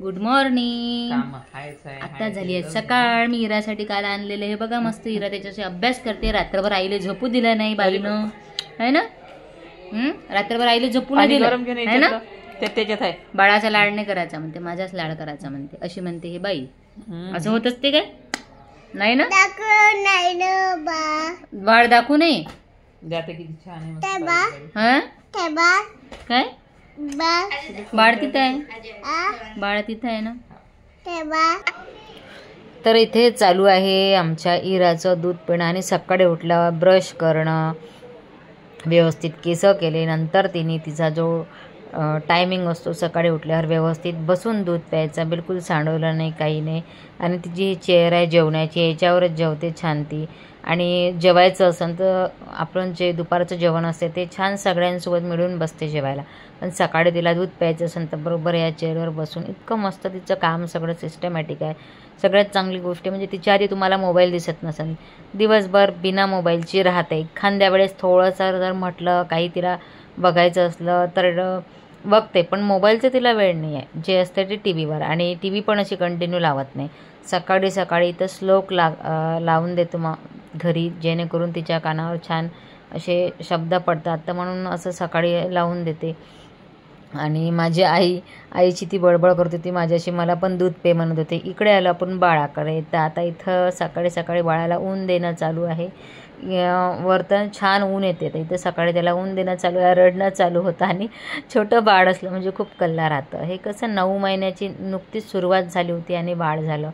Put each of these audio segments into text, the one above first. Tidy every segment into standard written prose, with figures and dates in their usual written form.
Good morning. आता झाली आहे सकाळ. मी इरासाठी काल आणलेलं हे बघा मस्त. इरा त्याच्याशी अभ्यास करते. रात्रभर आईले झोपू दिला नाही बाईनं, है ना. रात्रभर आईले झोपू नाही दिलं, है ना. त्याच्यात आहे बाळाचा लाड नाही करायचा म्हणते, माझाच लाड करायचा म्हणते, अशी म्हणते हे बाई. असं होत असते काय? नाही ना. बाळ दाखवू नये. काय बाळ तिथं आहे, बाळ तिथं आहे ना. तर इथे चालू आहे आमच्या इराचं दूध पिणं. आणि सकाळी उठल्यावर ब्रश करणं, व्यवस्थित केस केले, नंतर तिने तिचा जो टायमिंग असतो सकाळी उठल्यावर व्यवस्थित बसून दूध प्यायचा, बिलकुल सांडवलं नाही, काही नाही. आणि तिची चेअर आहे जेवणाची, याच्यावरच जेवते छान ती. आणि जेवायचं असेल तर आपण जे दुपारचं जेवण असते ते छान सगळ्यांसोबत मिळून बसते जेवायला. पण सकाळी तिला दूध प्यायचं असेल तर बरोबर या चेअरवर बसून इतकं मस्त तिचं काम सगळं सिस्टमॅटिक आहे. सगळ्यात चांगली गोष्ट म्हणजे तिच्या आधी तुम्हाला मोबाईल दिसत नसेल, दिवसभर बिना मोबाईलची राहते. एखाद्या वेळेस थोडंसं जर म्हटलं काही तिला बघायचं असलं तर बघते, पण मोबाईलचं तिला वेळ नाही आहे. जे असते ते टी व्हीवर. आणि टी व्ही पण अशी कंटिन्यू लावत नाही. सकाळी सकाळी तर श्लोक लावून देतो मग घरी, जेणेकरून तिच्या कानावर छान असे शब्द पडतात, तर म्हणून असं सकाळी लावून देते. आणि माझी आईची ती बडबड करत होती माझ्याशी, मला पण दूध पे म्हणत होते. इकडे आलं आपण बाळाकडे. तर आता इथं सकाळी सकाळी बाळाला ऊन देणं चालू आहे. वरतं छान ऊन येते, तर इथं सकाळी त्याला ऊन देणं चालू आहे. रडणं चालू होतं. आणि छोटं बाळ असलं म्हणजे खूप कल्ला राहतं. हे कसं 9 महिन्याची नुकतीच सुरुवात झाली होती आणि बाळ झालं.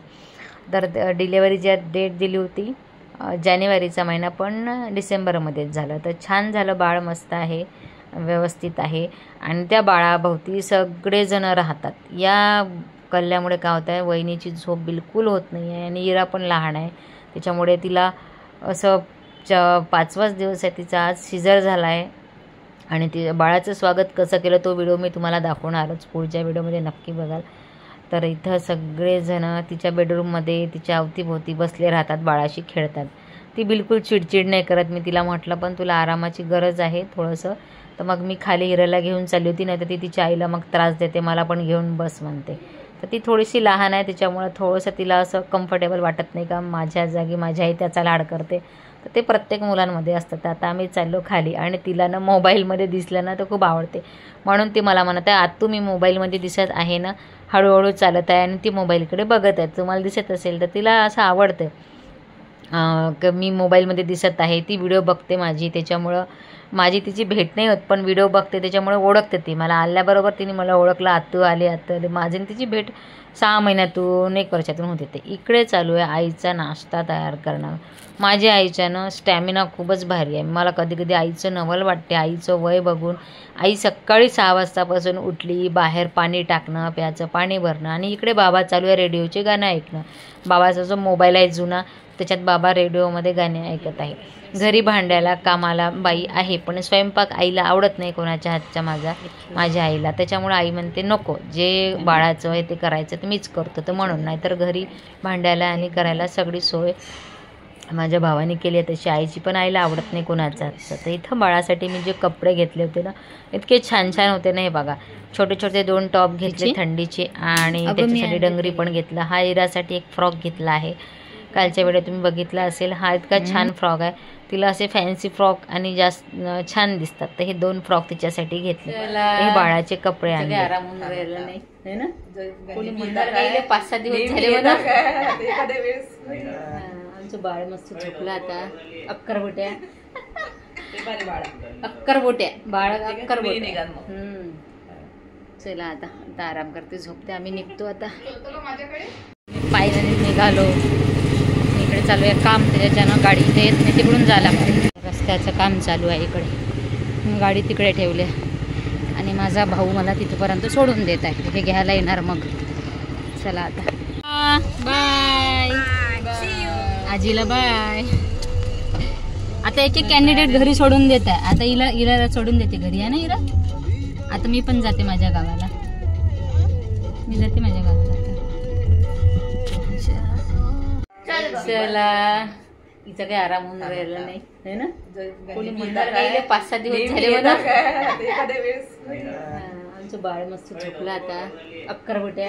तर डिलेवरीची डेट दिली होती जानेवारीचा महिना, पण डिसेंबरमध्येच झालं. तर छान झालं, बाळ मस्त आहे, व्यवस्थित आहे. आणि त्या बाळाभोवती सगळेजण राहतात. या कल्ल्यामुळे काय होतं आहे, वहिनीची झोप बिलकुल होत नाही आहे. आणि इरा पण लहान आहे, त्याच्यामुळे तिला असं 5वाच दिवस आहे तिचा. आज सिझर झाला आहे. आणि ती बाळाचं स्वागत कसं केलं तो व्हिडिओ मी तुम्हाला दाखवणारच, पुढच्या व्हिडिओमध्ये नक्की बघाल. तर इथं सगळेजणं तिच्या बेडरूममध्ये तिच्या अवतीभोवती बसले राहतात, बाळाशी खेळतात. ती बिलकुल चिडचिड नाही करत. मी तिला म्हटलं पण तुला आरामाची गरज आहे थोडंसं, तर मग मी खाली इराला घेऊन चालली होती. नाही तर ती तिच्या आईला मग त्रास देते, मला पण घेऊन बस म्हणते. तर ती थोडीशी लहान आहे, त्याच्यामुळं थोडंसं तिला असं कम्फर्टेबल वाटत नाही का माझ्या जागी माझी आई त्याचा लाड करते. तर ते प्रत्येक मुलांमध्ये असतं. तर आता आम्ही चाललो खाली. आणि तिला ना मोबाईलमध्ये दिसलं ना तर खूप आवडते, म्हणून ती मला म्हणत आहे आत्तू मी मोबाईलमध्ये दिसत आहे ना. हळूहळू चालत आहे आणि ती मोबाईलकडे बघत आहे. तुम्हाला दिसत असेल तर तिला असं आवडतं की मी मोबाईलमध्ये दिसत आहे. ती व्हिडिओ बघते माझी, त्याच्यामुळं माझी तिची भेट नाही होत, पण व्हिडिओ बघते त्याच्यामुळे ओळखते ती मला. आल्याबरोबर तिने मला ओळखलं, आत्तू आली आत्तू आली. माझी तिची भेट 6 महिन्यातून 1 वर्षातून होते. ते इकडे चालू आहे आईचा नाश्ता तयार करणं. माझ्या आईच्यानं स्टॅमिना खूपच भारी आहे. मला कधी कधी आईचं नवल वाटते, आईचं वय बघून. आई सकाळी 6 वाजतापासून उठली, बाहेर पाणी टाकणं, प्यायचं पाणी भरणं. आणि इकडे बाबा चालू आहे रेडिओचे गाणं ऐकणं. बाबाचा जो मोबाईल आहे जुना, त्याच्यात बाबा रेडिओमध्ये गाणे ऐकत आहे. घरी भांड्याला कामाला बाई आहे, पण स्वयंपाक आईला आवडत नाही कोणाच्या हातच्या, माझ्या आईला. त्याच्यामुळे आई म्हणते नको, जे बाळाचं आहे ते करायचं तर मीच करतो. तर म्हणून, नाही तर घरी भांड्याला आणि करायला सगळी सोय माझ्या भावाने केली आहे तशी. आईची पण आईला आवडत नाही कोणाचं हातचं. तर इथं बाळासाठी मी जे कपडे घेतले होते ना, इतके छान छान होते ना. हे बघा, छोटे छोटे 2 टॉप घेतले थंडीचे, आणि त्याच्यासाठी डंगरी पण घेतला. हा इरासाठी एक फ्रॉक घेतला आहे, कालच्या वेळेत तुम्ही बघितला असेल. हा इतका छान फ्रॉक आहे. तिला असे फॅन्सी फ्रॉक आणि जास्त छान दिसतात, तर हे 2 फ्रॉक तिच्यासाठी घेतले. हे बाळाचे कपडे आणले. आरामून राहिलं नाही ना, कोणी मुंडार गेले 5-6 दिवस झाले म्हणा. आमचं बाळ मस्त झोपलं आता. अक्करबोट्या बाळ अक्करबोट्या. चला आता आराम करते, झोपते. आम्ही निघतो आता. पायऱ्याने निघालो. इकडे चालू आहे काम, त्याच्यानं गाडी इथे येत नाही, तिकडून जायला लागते. रस्त्याचं काम चालू आहे इकडे. गाडी तिकडे ठेवली आणि माझा भाऊ मला तिथपर्यंत सोडून देत आहे. हे घ्यायला येणार मग. चला आता बाय. आजीला बाय. आता एक कॅन्डिडेट घरी सोडून देत आहे. आता इला सोडून देते घरी, आहे ना इरा. आता मी पण जाते माझ्या गावाला. मी जाते माझ्या गावाला. चला, हिचा काही आराम होऊन राहिला नाही, है ना. कोणी म्हणणार नाही 5-6 दिवस झाले म्हणा. आमचं बाळ मस्त झोपलं आता. अक्करबोट्या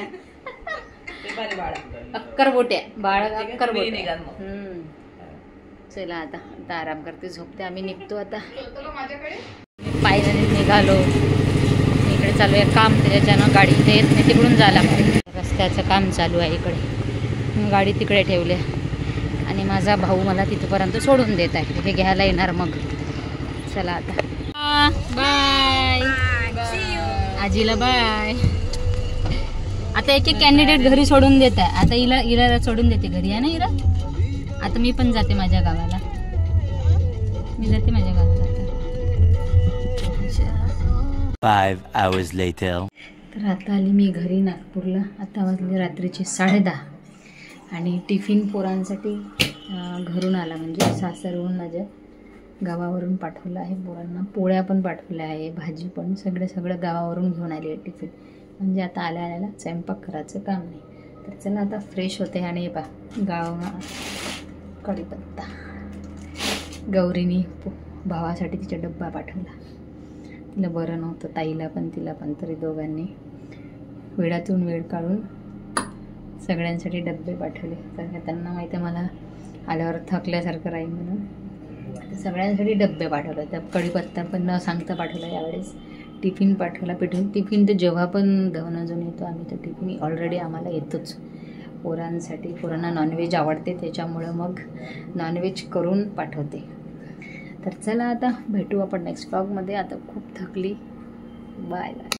अक्करबोट्या बाळ अक्करबोट्या. चला आता आता आराम करते, झोपते. आम्ही निघतो आता. पायऱ्याने निघालो. इकडे चालू आहे काम, त्याच्यानं गाडी इथे येत नाही, तिकडून जायला लागते. रस्त्याचं काम चालू आहे इकडे. गाडी तिकडे ठेवली आणि माझा भाऊ मला तिथपर्यंत सोडून देत आहे. हे घ्यायला येणार मग. चला आता बाय. आजीला बाय. आता एक कॅन्डिडेट घरी सोडून देत आहे. आता इला सोडून देते घरी, आहे ना इरा. आता मी पण जाते माझ्या गावाला. मी जाते माझ्या गावाला आता. 5 hours later. तर आता आली मी घरी नागपूरला. आता वाजले रात्रीचे 10:30 आणि टिफिन पोरांसाठी घरून आला, म्हणजे सासरहून माझ्या गावावरून पाठवलं आहे. पोरांना पोळ्या पण पाठवल्या आहे, भाजी पण, सगळं गावावरून घेऊन आली आहे टिफिन. म्हणजे आता आल्याला स्वयंपाक करायचं काम नाही. तर चला आता फ्रेश होते. आणि गाव कढीपत्ता गौरीनी भावासाठी तिचा डब्बा पाठवला. तिला बरं नव्हतं, ताईला पण तिला पण. तरी दोघांनी वेळातून वेळ काढून सगळ्यांसाठी डब्बे पाठवले. कारण त्यांना माहिती आहे मला आल्यावर थकल्यासारखं राहील म्हणून सगळ्यांसाठी डब्बे पाठवले. त्या कढीपत्ता पण न सांगता पाठवला यावेळेस. टिफिन पाठवला. टिफिन तर जेव्हा पण दहनजून येतो आम्ही, तर टिफिन ऑलरेडी आम्हाला येतोच पोरांसाठी. पोरांना नॉनव्हेज आवडते, त्याच्यामुळं मग नॉनव्हेज करून पाठवते. तर चला आता भेटू आपण नेक्स्ट व्लॉगमध्ये. आता खूप थकली. Bye bye.